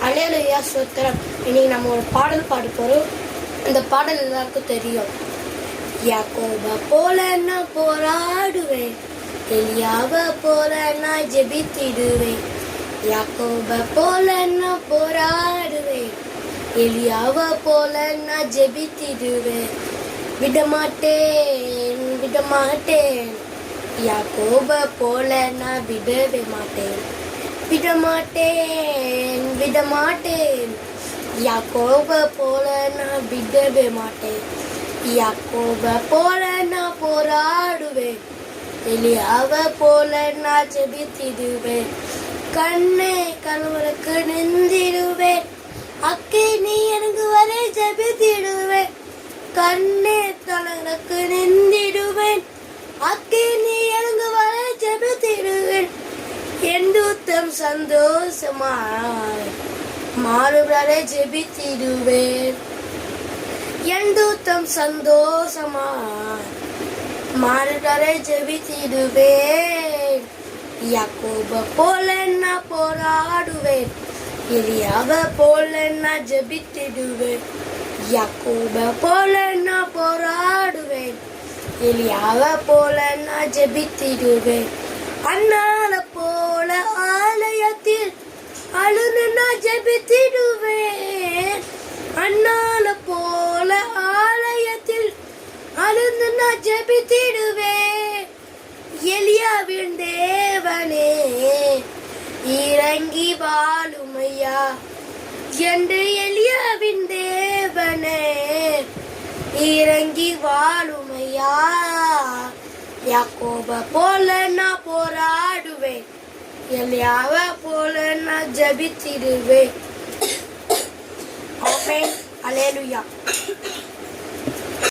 அல்லேலூயா ஸ்தோத்திரம். இன்னைக்கு நம்ம ஒரு பாடல் பாட போறோம். அந்த பாடல் எல்லாருக்கும் தெரியும். யாக்கோப போல நான் போராடுவேன், எலியாவ போல நான் ஜெபித்திடுவேன். யாக்கோப போல நான் போராடுவேன், எலியாவ போல நான் ஜெபித்திடுவேன். விடமாட்டேன் விடமாட்டேன், யாக்கோப போல நான் விடவே மாட்டேன். விடமாட்டேன் விடமாட்டேன், யாக்கோப போல நான் விடவே மாட்டேன். யாக்கோப போல நான் போராடுவேன், எலியாவ போல நான் ஜெபித்திடுவேன். கண்ணே கணவனுக்கு நிந்திடுவேன், அக்கினி எனக்கு வரை ஜெபித்திடுவேன். கண்ணே கணவனுக்கு நிந்திடுவேன், அக்கினி எனக்கு வரை ஜெபித்திடுவேன். என் தூத்தம் சந்தோஷமாய் மாறுவரை ஜெபித்திடுவேன். என் தூத்தம் சந்தோஷமாய் மாறுவரை ஜெபித்திடுவேன். யாக்கோப போல நான் போராடுவேன், எலியாவ போல நான் ஜெபித்திடுவேன். யாக்கோப போல நான் போராடுவேன், எலியாவ போல நான் ஜெபித்திடுவேன். அண்ணால போல ஆலயத்தில் அழுது நான் ஜெபித்திடுவேன். அண்ணால போல ஆலயத்தில் அழுது நான் ஜெபித்திடுவேன். எலியாவின் தேவனே இறங்கி வாழுமையா என்று, எலியாவின் தேவனே இறங்கி வாழுமையா. யாக்கோப போல நான் போராடுவேன், எலியாவ போல நான் ஜெபித்திடுவேன். ஆமென். அல்லேலூயா.